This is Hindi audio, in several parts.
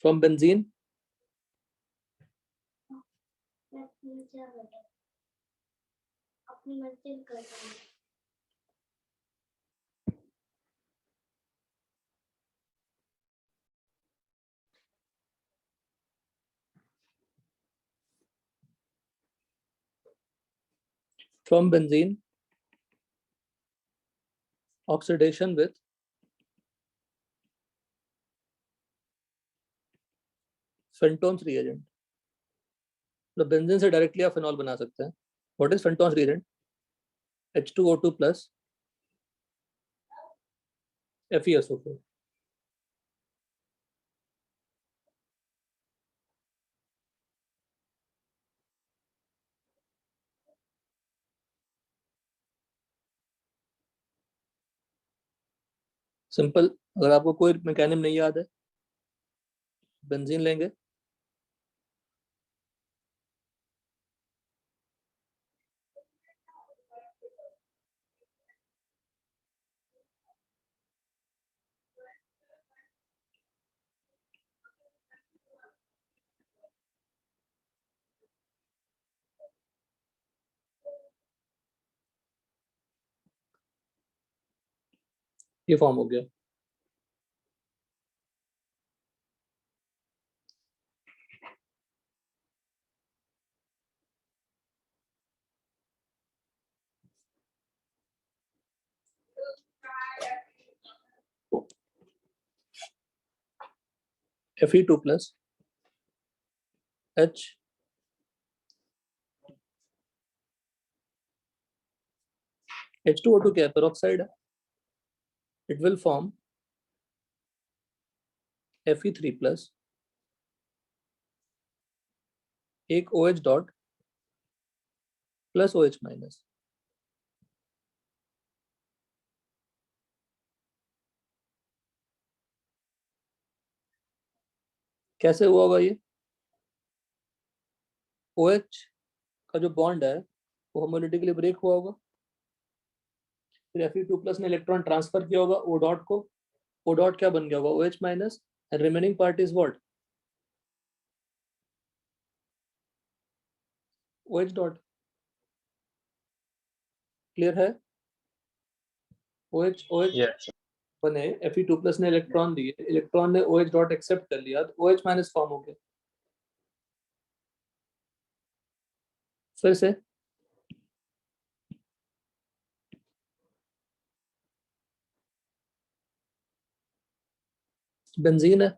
From benzene, from benzene, oxidation with Fenton's reagent. तो बेंजीन से डायरेक्टली आप फिनॉल बना सकते हैं. What is Fenton's reagent? H2O2 plus FeSO4. Simple. अगर आपको कोई मैकेनिज्म नहीं याद है, बेंजीन लेंगे, ये फॉर्म हो गया. Fe2 प्लस H H2O2 क्या है? पेरोक्साइड है. It will form Fe3 plus एक OH dot plus OH minus. कैसे हुआ होगा ये? OH का जो बॉन्ड है वो होमोलिटिकली ब्रेक हुआ होगा. फिर Fe2 प्लस ने इलेक्ट्रॉन ट्रांसफर किया होगा O डॉट को. O डॉट क्या बन गया होगा? OH minus. And remaining part is what? OH dot. Clear है? OH Yes. बने, Fe2 प्लस ने इलेक्ट्रॉन दिए, इलेक्ट्रॉन ने OH डॉट एक्सेप्ट कर लिया तो OH माइनस फॉर्म हो गया. फिर से बेंजीन है,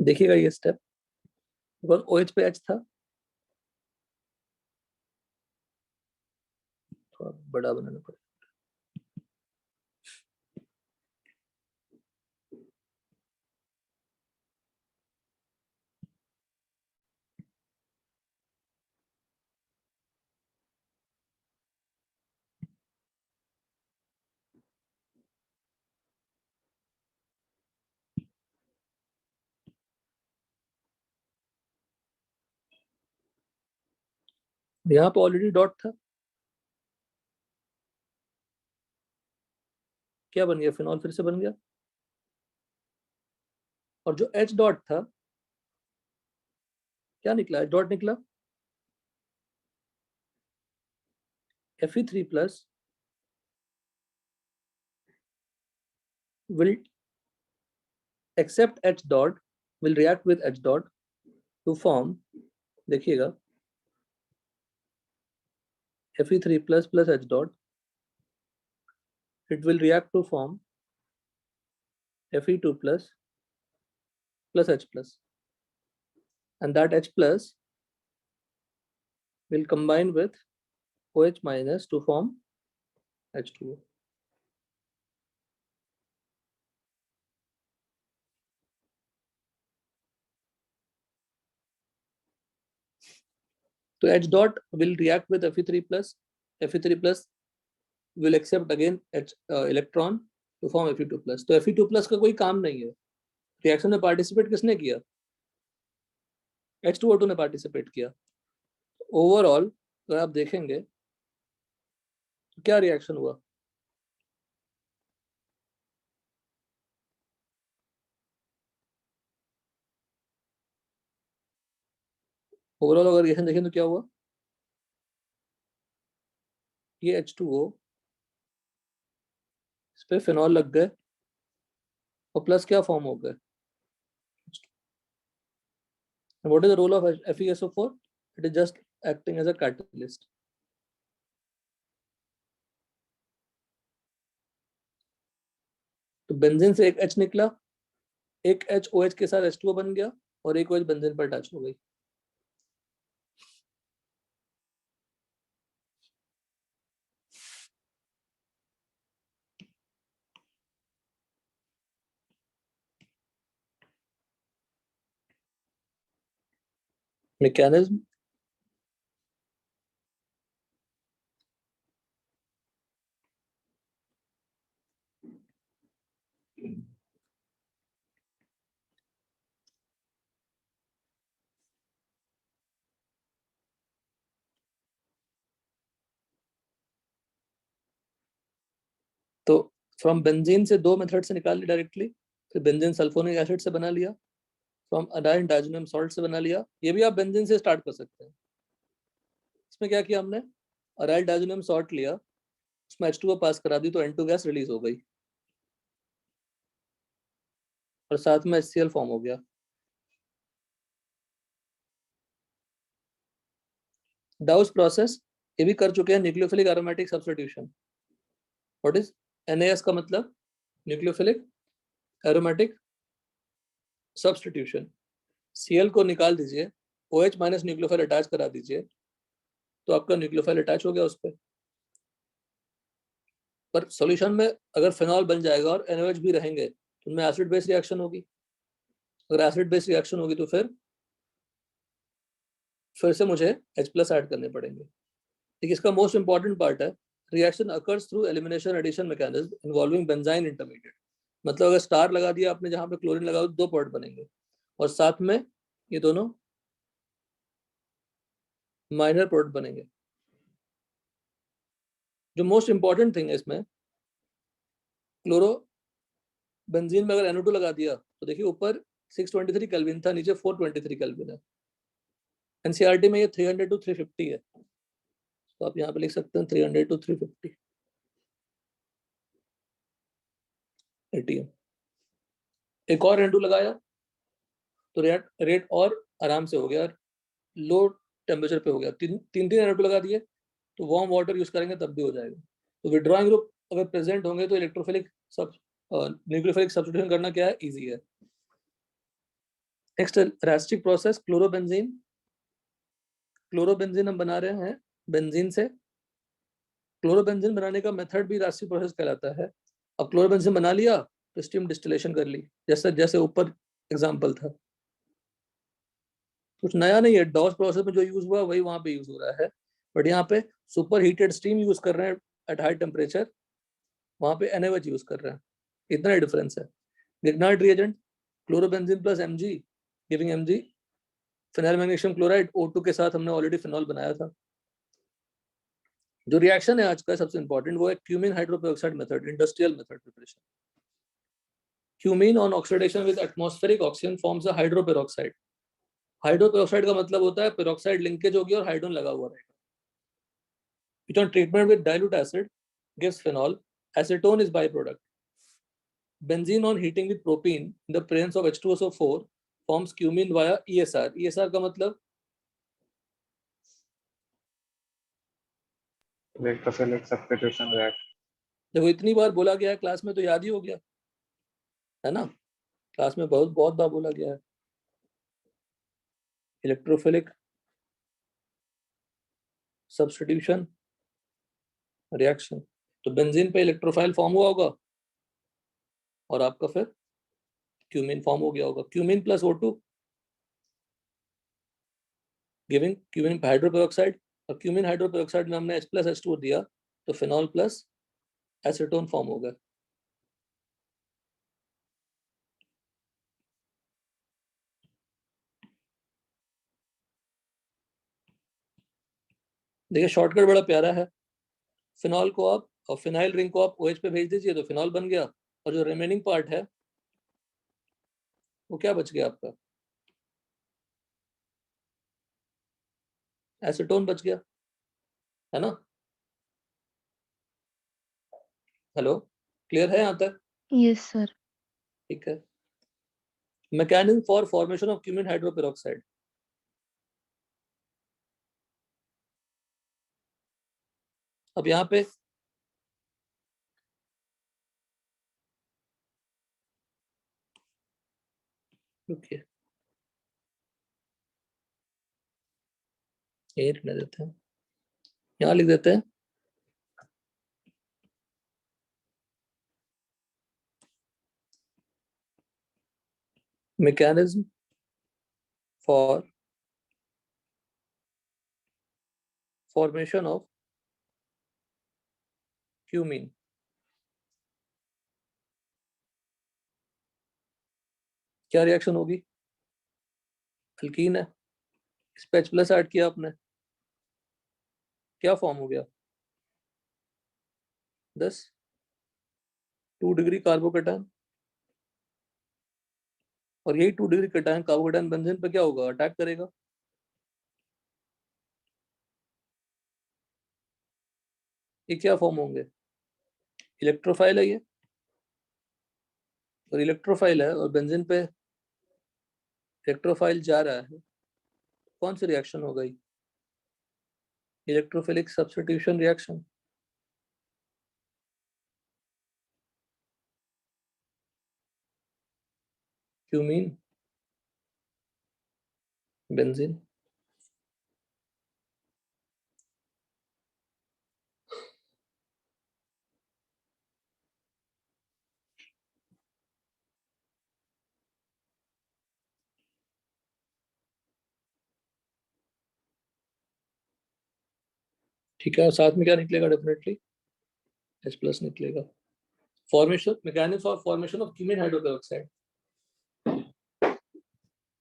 देखिएगा ये स्टेप. बिकॉज OH पे H था, थोड़ा बड़ा बनाना पड़ेगा. यहाँ पे ऑलरेडी डॉट था, क्या बन गया, फिनॉल फिर से बन गया। और जो H डॉट था क्या निकला, H डॉट निकला, Fe3 plus will accept H dot, will react with H dot to form, देखिएगा, Fe3 plus plus H dot, it will react to form Fe2 plus plus H plus, and that H plus will combine with OH minus to form H2O. So H dot will react with Fe3 plus, Fe3 plus will accept again H electron to form Fe2 plus. तो Fe2 plus का कोई काम नहीं है, रिएक्शन में पार्टिसिपेट किसने किया, H2O2 ने पार्टिसिपेट किया। ओवरऑल अगर आप देखेंगे तो क्या रिएक्शन हुआ, ओवरऑल अगर रिएक्शन देखें तो क्या हुआ, ये H2O इस पे फिनॉल लग गए और प्लस क्या फॉर्म हो गए। What is the role of FeSO4? It is just acting as a catalyst. तो बेंजीन से एक H निकला, एक H OH के साथ H2O बन गया और एक OH बेंजीन पर अटैच हो गई। मैकेनिज्म, तो फ्रॉम बेंजीन से दो मेथड से निकाल ली डायरेक्टली, फिर बेंजीन सल्फोनिक एसिड से बना लिया, फ्रॉम अडाइन डाइजोनियम सॉल्ट से बना लिया। ये भी आप बेंजीन से स्टार्ट कर सकते हैं। इसमें क्या किया हमने, अराइल डाइजोनियम सॉल्ट लिया, उसमें H2O पास करा दी तो N2 गैस रिलीज हो गई और साथ में HCl फॉर्म हो गया। डाउस प्रोसेस ये भी कर चुके हैं, nucleophilic aromatic substitution. What is NAS का मतलब, न्यूक्लियोफिलिक एरोमेटिक सब्स्टिट्यूशन। Cl को निकाल दीजिए, OH माइनस न्यूक्लियोफाइल अटैच करा दीजिए, तो आपका न्यूक्लियोफाइल अटैच हो गया उस पर सॉल्यूशन में अगर फिनॉल बन जाएगा और NaOH भी रहेंगे तो उनमें एसिड बेस रिएक्शन होगी। अगर एसिड बेस रिएक्शन होगी तो फिर से मुझे H प्लस ऐड करने पड़ेंगे। ठीक, इसका मोस्ट इंपॉर्टेंट पार्ट है, reaction occurs through elimination addition mechanism involving benzyne intermediate. मतलब अगर स्टार लगा दिया आपने, जहां पे क्लोरीन लगा दो प्रोडक्ट बनेंगे और साथ में ये दोनों माइनर प्रोडक्ट बनेंगे। जो मोस्ट इंपॉर्टेंट थिंग है इसमें, क्लोरो बेंजीन में अगर NO2 लगा दिया तो देखिए ऊपर 623 केल्विन था, नीचे 423 केल्विन है। एनसीईआरटी में ये 300 to 350 है, तो आप यहाँ पे लिख सकते हैं 300 to 350 ATM। एक और NO2 लगाया तो रेट और आराम से हो गया, लो टेम्परेचर पे हो गया। तीन तीन NO2 लगा दिए तो वार्म वाटर यूज करेंगे तब भी हो जाएगा। तो विड्रॉइंग ग्रुप अगर प्रेजेंट होंगे तो इलेक्ट्रोफिलिक सब न्यूक्लियोफिलिक सब्स्टिट्यूशन करना क्या है, इजी है। Next rustic process, chlorobenzene. Chlorobenzene हम बना रहे हैं बेंजीन से। क्लोरोबेंजीन बनाने का मेथड भी रास्टिक प्रोसेस कहलाता है। अब क्लोरोबेंजीन बना लिया तो स्टीम डिस्टिलेशन कर ली, जैसे जैसे ऊपर एग्जांपल था। कुछ नया नहीं है, डॉस प्रोसेस में जो यूज हुआ वही वहां पे यूज हो रहा है, बट यहाँ पे सुपर हीटेड स्टीम यूज कर रहे हैं एट हाई टेम्परेचर, वहां पे NaOH यूज कर रहे हैं, इतना ही डिफरेंस है। Lignite reagent, chlorobenzene plus Mg giving Mg phenyl magnesium chloride. O2 के साथ हमने ऑलरेडी फिनॉल बनाया था। जो रिएक्शन है आज का सबसे इंपॉर्टेंट वो है cumene hydroperoxide method, industrial method preparation. Cumene on oxidation with atmospheric oxygen forms a hydroperoxide. Hydroperoxide का मतलब होता है पेरोक्साइड लिंकेज होगी और हाइड्रोजन लगा हुआ रहेगा। Which on treatment with dilute acid gives phenol. Acetone is byproduct. Benzene on heating with propene in the presence of H2SO4 forms cumene via ESR. ESR का मतलब इलेक्ट्रोफिलिक सब्स्टिट्यूशन रिएक्शन। देखो इतनी बार बोला गया है क्लास में तो याद ही हो गया है ना, क्लास में बहुत बहुत बार बोला गया है इलेक्ट्रोफिलिक सब्स्टिट्यूशन रिएक्शन। तो बेंजीन पे इलेक्ट्रोफाइल फॉर्म हुआ होगा और आपका फिर क्यूमीन फॉर्म हो गया होगा। Cumene plus O2 giving cumene hydroperoxide, और क्यूमीन हाइड्रोपेरोक्साइड में हमने H+H2 दिया तो फिनॉल प्लस एसीटोन फॉर्म हो गया। देखिए शॉर्टकट बड़ा प्यारा है, फिनॉल को आप और फिनाइल रिंग को आप OH पे भेज दीजिए तो फिनॉल बन गया, और जो रिमेनिंग पार्ट है वो क्या बच गया आपका, एसीटोन बच गया, है ना। हेलो, क्लियर है यहाँ तक? Yes sir. ठीक है। Mechanism for formation of cumene hydroperoxide. अब यहाँ पे रुकिए, ये लिखने देते हैं, यहाँ लिख देते हैं mechanism for formation of cumene. क्या रिएक्शन होगी, अल्कीन है, इस पे H+ ऐड किया आपने, क्या फॉर्म हो गया 10 2 डिग्री कार्बोकेटायन, और यही 2 डिग्री कैटायन कार्बोकेटायन बेंजीन पे क्या होगा, अटैक करेगा। ये क्या फॉर्म होंगे, इलेक्ट्रोफाइल है ये, और इलेक्ट्रोफाइल है और बेंजीन पे इलेक्ट्रोफाइल जा रहा है, कौन सी रिएक्शन हो गई, electrophilic substitution reaction. Cumene benzene, ठीक है, और साथ में क्या निकलेगा, डेफिनेटली H+ निकलेगा। Formation mechanism for formation of cumene hydroperoxide,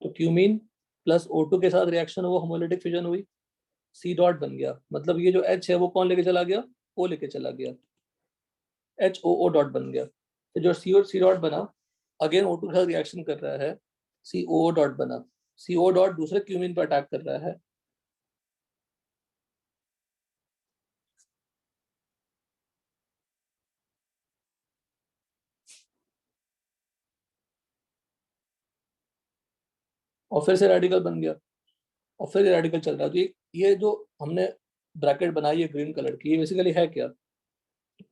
तो क्यूमीन प्लस O2 के साथ रिएक्शन वो होमोलिटिक फिजन हुई, C डॉट बन गया, मतलब ये जो H है वो कौन लेके चला गया, O लेके चला गया, HOO डॉट बन गया। तो जो C और C डॉट बना अगेन O2 के साथ रिएक्शन कर रहा है, COO डॉट बना, CO डॉट दूसरे क्यूमीन पर अटैक कर रहा है, और फिर से रेडिकल बन गया, और फिर रेडिकल चल रहा है। तो ये जो हमने ब्रैकेट बनाई है ग्रीन कलर की, ये बेसिकली है क्या,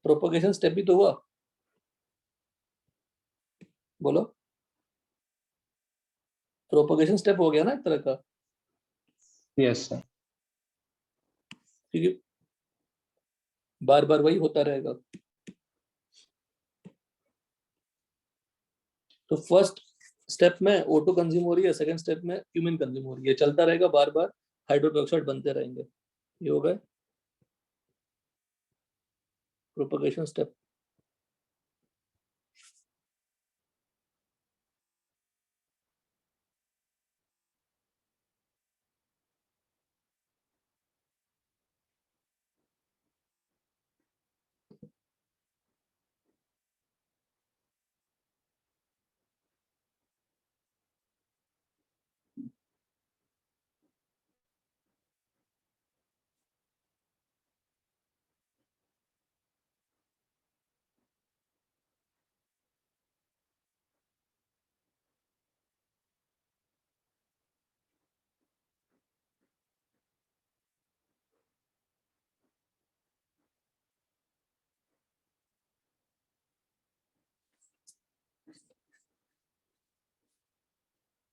प्रोपोगेशन स्टेप ही तो हुआ, बोलो, प्रोपोगेशन स्टेप हो गया ना एक तरह का, यस सर। क्योंकि बार बार वही होता रहेगा। तो फर्स्ट स्टेप में O2 कंज्यूम हो रही है, सेकंड स्टेप में क्यूमिन कंज्यूम हो रही है, चलता रहेगा, बार बार हाइड्रोपेरोक्साइड बनते रहेंगे। ये हो गए प्रोपोगेशन स्टेप।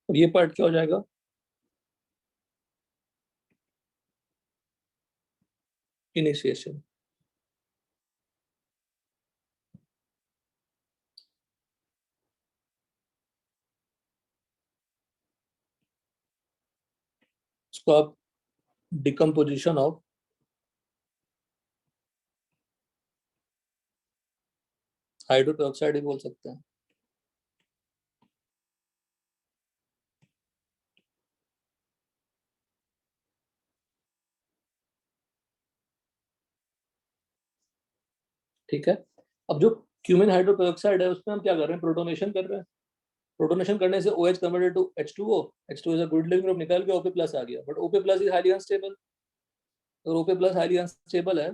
और ये पार्ट क्या हो जाएगा, इनिशिएशन। इसको आप डिकम्पोजिशन ऑफ हाइड्रोपेरोक्साइड भी बोल सकते हैं। ठीक है, अब जो क्यूमिन हाइड्रोपेरोक्साइड है उसमें हम क्या कर रहे हैं, प्रोटोनेशन कर रहे हैं। प्रोटोनेशन करने से OH converted to H2O, H2 is a good leaving group, निकल के OP प्लस आ गया, but OP plus is highly unstable. अगर OP प्लस हाईली अनस्टेबल है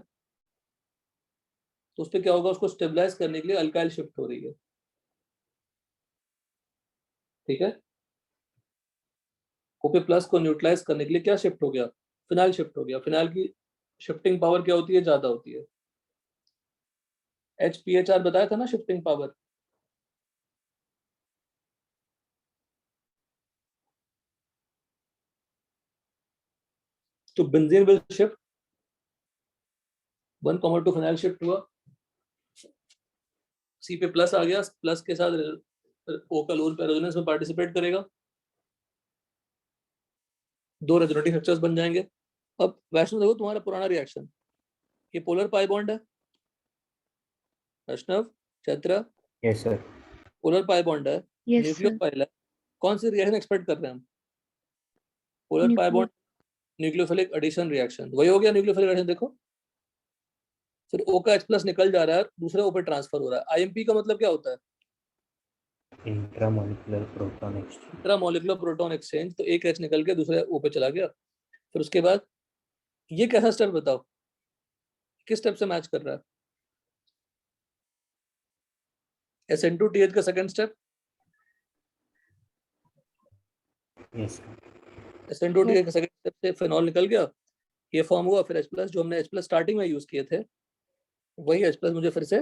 तो उस पर क्या होगा, उसको स्टेबलाइज करने के लिए अल्काइल शिफ्ट हो रही है। ठीक है, OP प्लस को न्यूट्रलाइज करने के लिए क्या शिफ्ट हो गया, फिनाइल शिफ्ट हो गया। फिनाइल की शिफ्टिंग पावर क्या होती है, ज्यादा होती है। HPHR बताया था ना शिफ्टिंग पावर। तो benzene will shift 1,2 phenyl shift हुआ, C पे प्लस आ गया, प्लस के साथ O का लोन पे रेजोनेंस में पार्टिसिपेट करेगा, दो रेजोनेटिंग स्ट्रक्चर्स बन जाएंगे। अब वैष्णव देखो तुम्हारा पुराना रिएक्शन, ये पोलर पाई बॉन्ड है, Vaishnav Chaitra Yes, sir. Polar pi bond है, Yes, sir. न्यूक्लियोफाइल है। कौन सी रिएक्शन एक्सपेक्ट कर रहे हैं हम, polar pi Nuclear. Bond nucleophilic addition reaction, वही हो गया न्यूक्लियोफिलिक एडिशन। देखो फिर O का H प्लस निकल जा रहा है, दूसरे O पे ट्रांसफर हो रहा है। IMP का मतलब क्या होता है, Intramolecular proton exchange. Intramolecular proton exchange. तो एक H निकल के दूसरे O पे चला गया। फिर उसके बाद ये कैसा स्टेप बताओ, किस स्टेप से मैच कर रहा है, SN2TH का second step, Yes, sir. SN2TH का सेकंड स्टेप से फिनॉल निकल गया, ये फॉर्म हुआ। फिर H प्लस जो हमने H प्लस स्टार्टिंग में यूज किए थे, वही H प्लस मुझे फिर से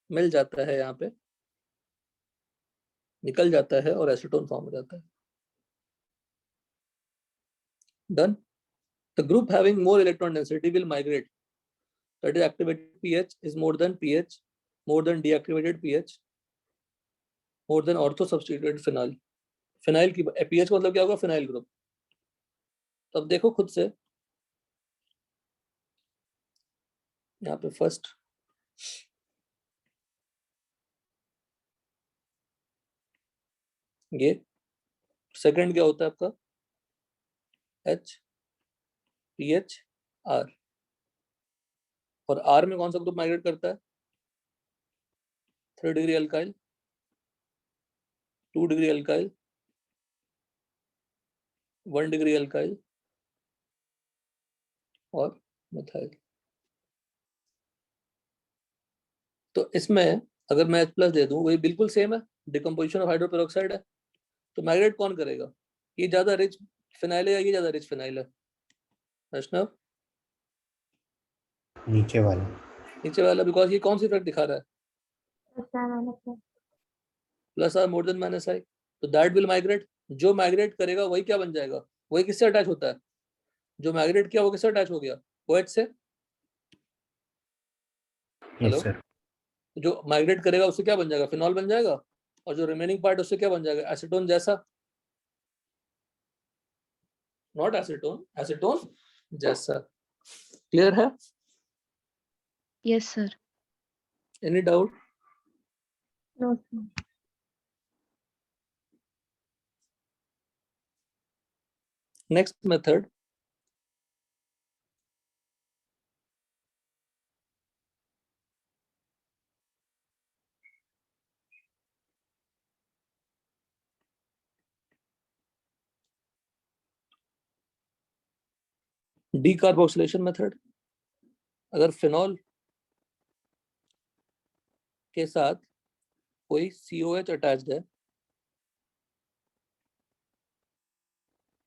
मिल जाता है, यहाँ पे निकल जाता है और एसीटोन फॉर्म हो जाता है। Done. The group having more electron density will migrate, that is activated pH is more than pH, more than deactivated pH, more than ortho substituted phenyl। Phenyl की pH का मतलब क्या होगा, फिनाइल ग्रुप। तो अब देखो खुद से, यहाँ पे फर्स्ट ये, सेकंड क्या होता है आपका H pH R, और R में कौन सा ग्रुप माइग्रेट करता है, 3 degree alkyl, 2 degree alkyl, 1 degree alkyl और मिथाइल। तो इसमें अगर मैं H प्लस दे दूं, वही बिल्कुल सेम है, डिकम्पोजिशन ऑफ हाइड्रोपेरोक्साइड है। तो माइग्रेट कौन करेगा, ये ज्यादा रिच फिनाइल है या ये ज्यादा रिच फिनाइल है, वैष्णव नीचे वाला. नीचे वाला, बिकॉज ये कौन सी इफेक्ट दिखा रहा है, plus R more than minus I, तो दैट विल माइग्रेट। जो माइग्रेट करेगा वही क्या बन जाएगा, वही किससे अटैच होता है, जो माइग्रेट किया वो किससे अटैच हो गया, OH से। Hello, Yes, sir. जो माइग्रेट करेगा उससे क्या बन जाएगा, फिनॉल बन जाएगा, और जो रिमेनिंग पार्ट उससे क्या बन जाएगा, एसीटोन जैसा, नॉट एसीटोन, एसीटोन जैसा। क्लियर है, Yes, sir. Any doubt. No, sir. Next method, decarboxylation method. अगर फिनॉल के साथ कोई COH अटैच्ड है,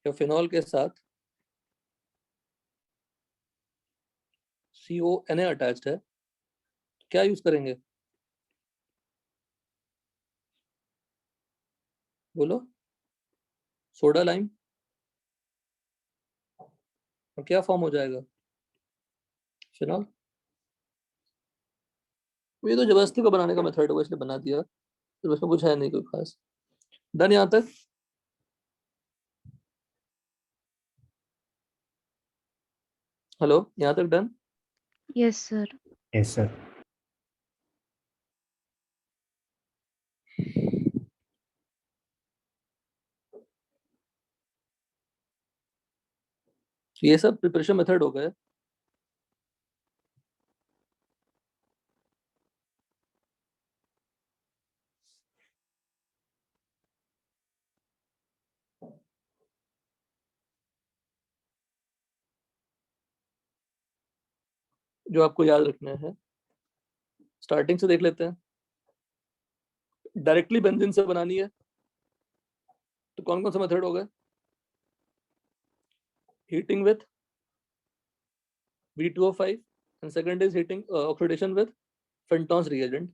या फिनॉल के साथ CONA अटैच्ड है, क्या यूज करेंगे, बोलो। सोडा लाइम, और क्या फॉर्म हो जाएगा? फिनॉल। ये तो जबरदस्ती को बनाने का मेथड होगा, इसलिए बना दिया, तो उसमें कुछ है नहीं कोई खास। डन यहाँ तक? हेलो, यहाँ तक done? Yes, sir. Yes sir. ये सब प्रिपरेशन मेथड हो गए। जो आपको याद रखना है, स्टार्टिंग से देख लेते हैं। डायरेक्टली बेंजीन से बनानी है तो कौन कौन सा मेथड हो गए? Heating with V2O5 and second is heating oxidation with Fenton's reagent।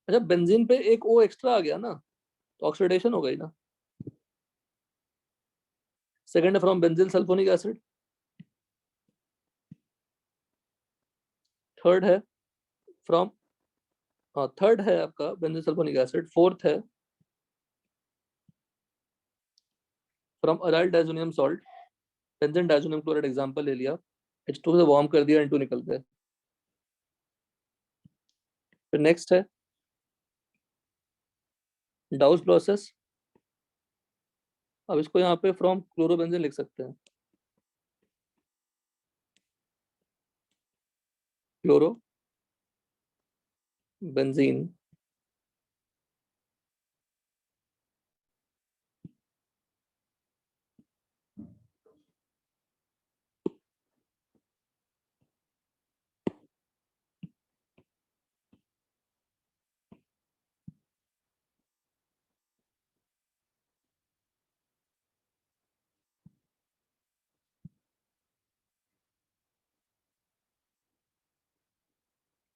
अच्छा, बेंजीन पे एक O एक्स्ट्रा आ गया ना, तो ऑक्सीडेशन हो गई ना। सेकंड है फ्रॉम बेंजील सल्फोनिक एसिड। थर्ड है फ्रॉम थर्ड है आपका बेंजील सल्फोनिक एसिड। फोर्थ है from aryl diazonium salt. Benzene diazonium chloride example ले लिया, H2 से वार्म कर दिया, N2 निकल गया। फिर नेक्स्ट है डाउस प्रोसेस। अब इसको यहाँ पे फ्रॉम क्लोरोबेंजीन लिख सकते हैं, chloro benzene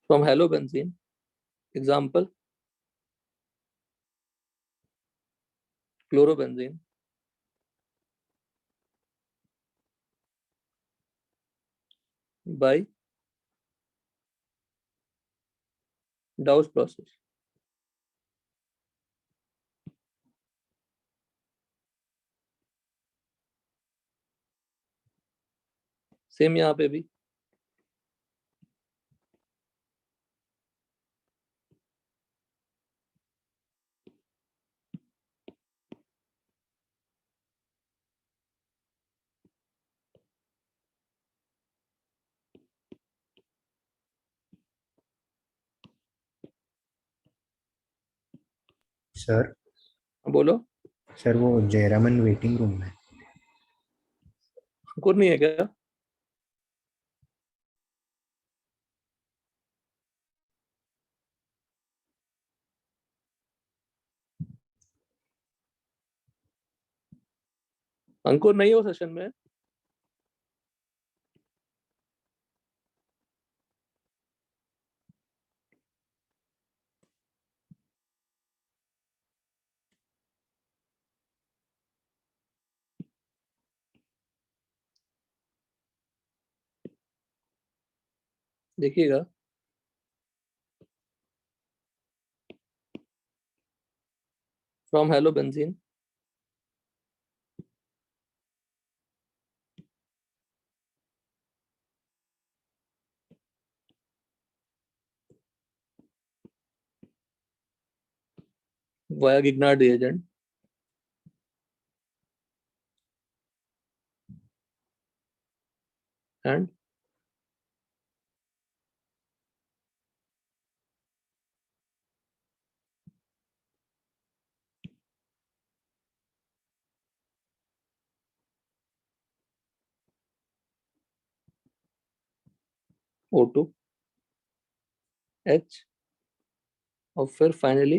from halo benzene example chlorobenzene by Dow's process. Same यहाँ पे भी सर बोलो। सर वो जयरामन वेटिंग रूम में। अंकुर नहीं है क्या? अंकुर नहीं हो सेशन में? देखिएगा from halo benzene via Grignard reagent and O2 H, और फिर फाइनली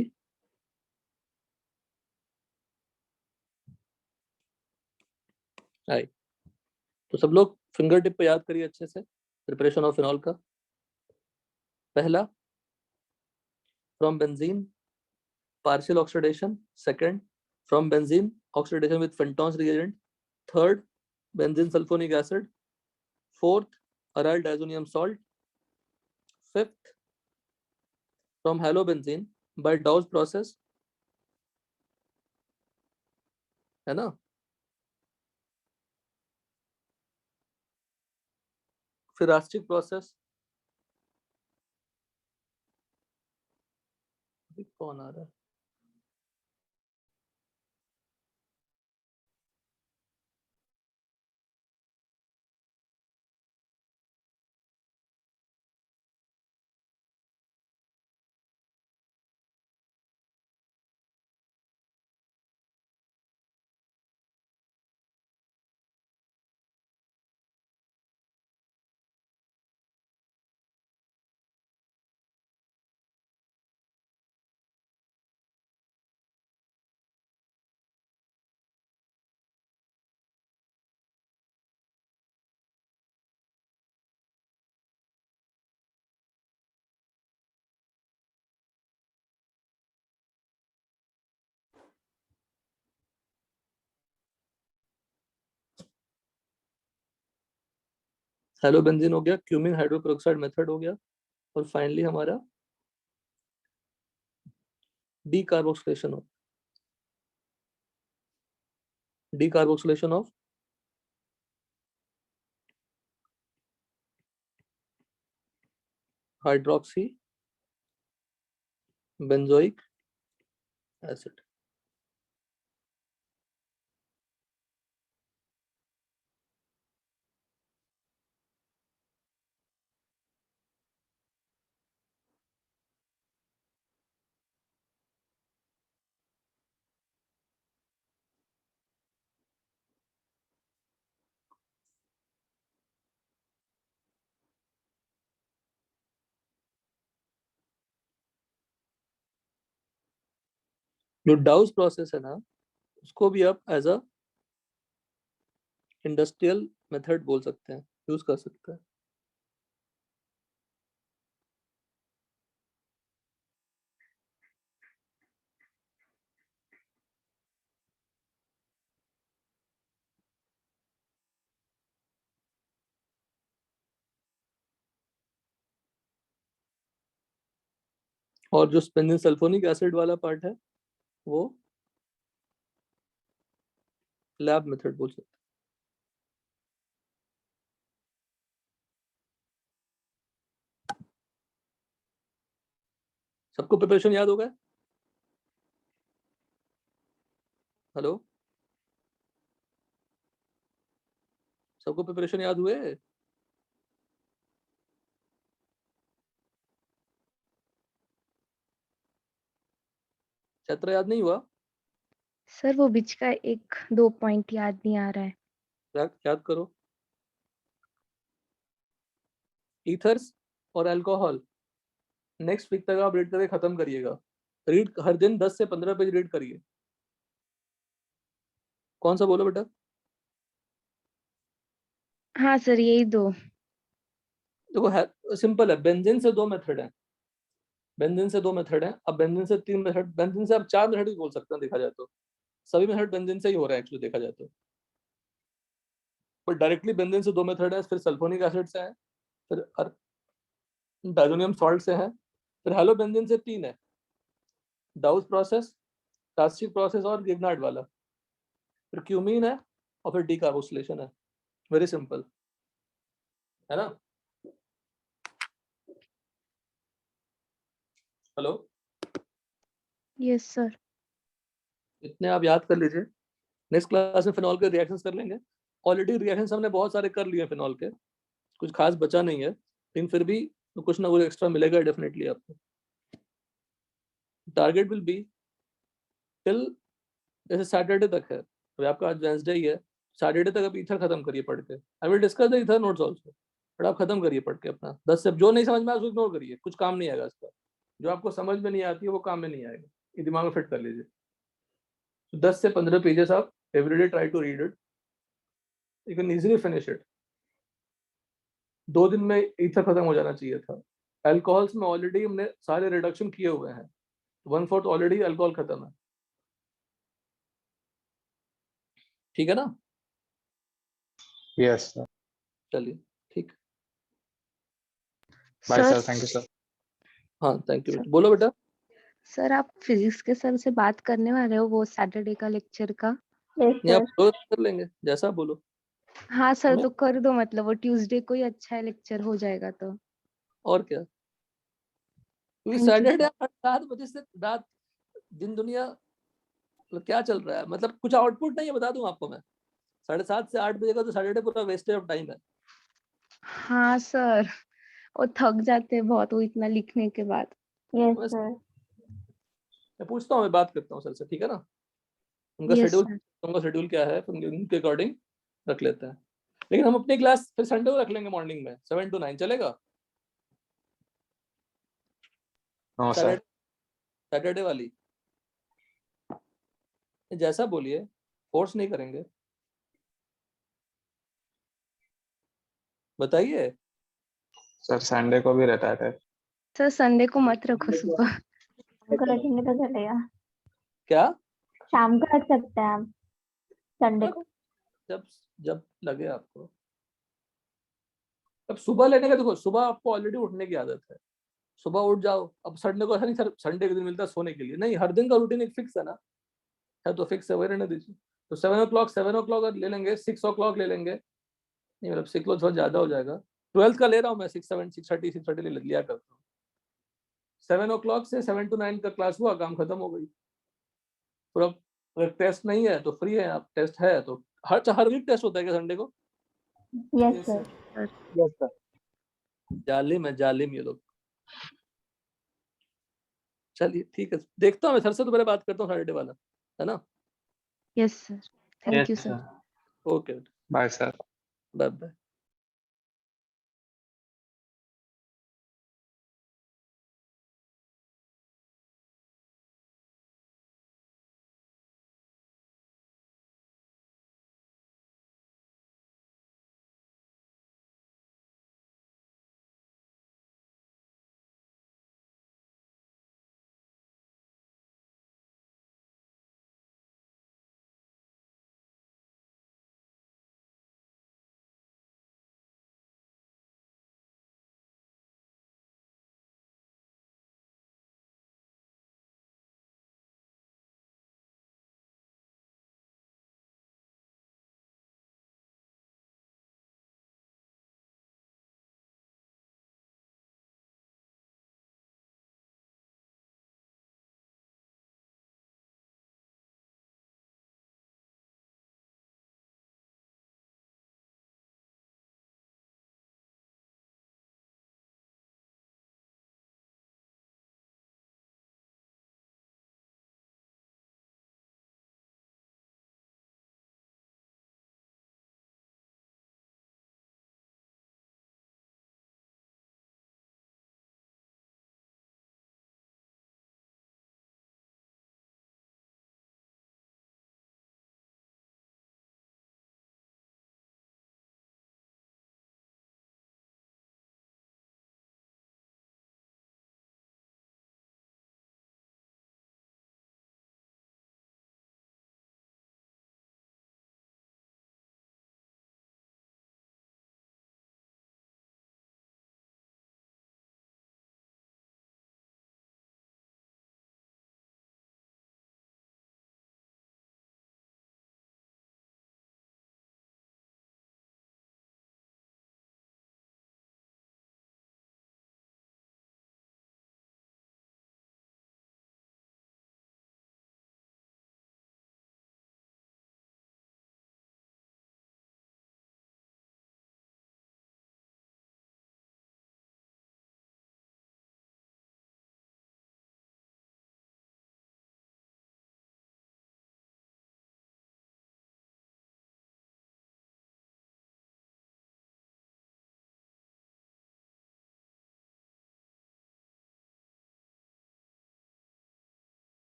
I। तो सब लोग फिंगर टिप पे याद करिए अच्छे से प्रिपरेशन ऑफ फिनॉल का। पहला from benzene partial oxidation, second from benzene oxidation with Fenton's reagent. Third, benzene sulfonic acid. Fourth, aryl diazonium salt. Fifth, from halobenzene by Dawes process, है ना? फिर Rastrick process, कौन आ रहा है? हेलोबेंजीन हो गया, क्यूमिन हाइड्रोपेरोक्साइड मेथड हो गया, और फाइनली हमारा डीकार्बोक्सिलेशन हो, decarboxylation of hydroxy benzoic acid. जो डाउस प्रोसेस है ना, उसको भी आप एज अ इंडस्ट्रियल मेथड बोल सकते हैं, यूज कर सकते हैं. और जो बेंजीन सल्फोनिक एसिड वाला पार्ट है वो लैब मेथड बोल सकते हैं. सबको प्रिपरेशन याद होगा? हेलो, सबको प्रिपरेशन याद हुए? चैप्टर याद नहीं हुआ? सर वो बीच का 1-2 पॉइंट याद नहीं आ रहा है. याद करो. ईथर्स और अल्कोहल नेक्स्ट वीक तक आप रीड करके खत्म करिएगा. रीड हर दिन 10 से 15 पेज रीड करिए. कौन सा बोलो बेटा? हाँ सर, यही 2. देखो है सिंपल है. बेंजीन से 2 मेथड है, बेंजीन से 2 मेथड है. अब बेंजीन से 3 मेथड, बेंजीन से आप 4 मेथड भी बोल सकते हैं देखा जाए तो. सभी मेथड बेंजीन से ही हो रहा है एक्चुअली देखा जाए तो. पर डायरेक्टली बेंजीन से 2 मेथड है, फिर सल्फोनिक एसिड से है, फिर डाइजोनियम सॉल्ट से है, फिर हेलोबेंजीन से 3 है, डाउस प्रोसेस, रास्टिक प्रोसेस और गिग्नार्ड वाला, फिर क्यूमीन है, और फिर डीकार्बोक्सिलेशन है. वेरी सिंपल है ना? Hello, yes sir. इतने आप याद कर लीजिए. नेक्स्ट क्लास में फिनॉल के रिएक्शंस कर लेंगे. ऑलरेडी रिएक्शंस हमने बहुत सारे कर लिए फिनॉल के, कुछ खास बचा नहीं है, लेकिन फिर भी कुछ ना कुछ एक्स्ट्रा मिलेगा डेफिनेटली आपको. टारगेट विल बी टिल जैसे सैटरडे तक है. अभी आपका आज वेंसडे ही है, सैटरडे तक आप ईथर खत्म करिए पढ़ के. I will discuss the ether notes also, but आप खत्म करिए पढ़ के अपना 10 से. जो नहीं समझ में आया उसको इग्नोर करिए, कुछ काम नहीं आएगा इसका. जो आपको समझ में नहीं आती है वो काम में नहीं आएगा, ये दिमाग में फिट कर लीजिए. 10 से 15 पेजेस आप everyday try to read it, you can easily finish it. 2 दिन में ईथर खत्म हो जाना चाहिए था. अल्कोहल्स में ऑलरेडी हमने सारे रिडक्शन किए हुए हैं, 1/4 ऑलरेडी अल्कोहल खत्म है. ठीक है ना? Yes sir. चलिए ठीक। Bye sir sir, thank you sir. हाँ थैंक यू सर, बेटा, बोलो बेटा। सर आप फिजिक्स के सर से बात करने वाले हो वो सैटरडे का लेक्चर का? यस नहीं सर। आप बोलो, कर लेंगे जैसा बोलो। हाँ सर, हमें तो कर दो, मतलब वो ट्यूसडे को ही अच्छा है लेक्चर हो जाएगा तो। और क्या, क्योंकि थैंक यू सैटरडे सर। 7 बजे से रात दिन दुनिया मतलब क्या चल रहा है, मतलब कुछ आउटपुट नहीं है, बता दूं आपको मैं। 7:30 से 8 बजे का तो सैटरडे पूरा वेस्टेज ऑफ टाइम है। हाँ सर, वो थक जाते हैं बहुत वो इतना लिखने के बाद। यस बस सर। मैं पूछता हूँ, मैं बात करता हूँ सर से, ठीक है ना? उनका यस शेड्यूल, सर। उनका शेड्यूल क्या है, फिर उनके अकॉर्डिंग रख लेते हैं। लेकिन हम अपनी क्लास फिर संडे को रख लेंगे मॉर्निंग में 7 to 9, चलेगा? No sir. सैटरडे वाली जैसा बोलिए, फोर्स नहीं करेंगे, बताइए। सर संडे को भी रहता है। सर संडे को मत रखो सुबह। शाम को रखेंगे तो चलेगा। क्या? शाम को रख सकते हैं आप संडे को। जब जब लगे आपको। अब सुबह लेने का देखो, सुबह आपको ऑलरेडी उठने की आदत है, सुबह उठ जाओ। अब संडे को ऐसा नहीं सर, संडे के दिन मिलता है सोने के लिए, नहीं, हर दिन का रूटीन एक फिक्स है ना, है तो फिक्स है, वही रहने दीजिए। तो 7 o'clock अगर ले लेंगे, 6 o'clock ले लेंगे, नहीं मतलब 6 o'clock थोड़ा ज्यादा हो जाएगा। 12th का ले रहा हूँ मैं, 6:30 लिया करता हूँ। 7 o'clock से 7 to 9 का क्लास हुआ, काम खत्म हो गई पूरा। अगर टेस्ट नहीं है तो फ्री है आप, टेस्ट है तो हर वीक टेस्ट होता है क्या संडे को? Yes sir. Yes sir. जालिम ये लोग। चलिए ठीक है, देखता हूँ मैं सर से, तो पहले बात करता हूँ सैटरडे वाला, है ना? Yes sir, thank you sir. Okay, bye sir. Bye bye.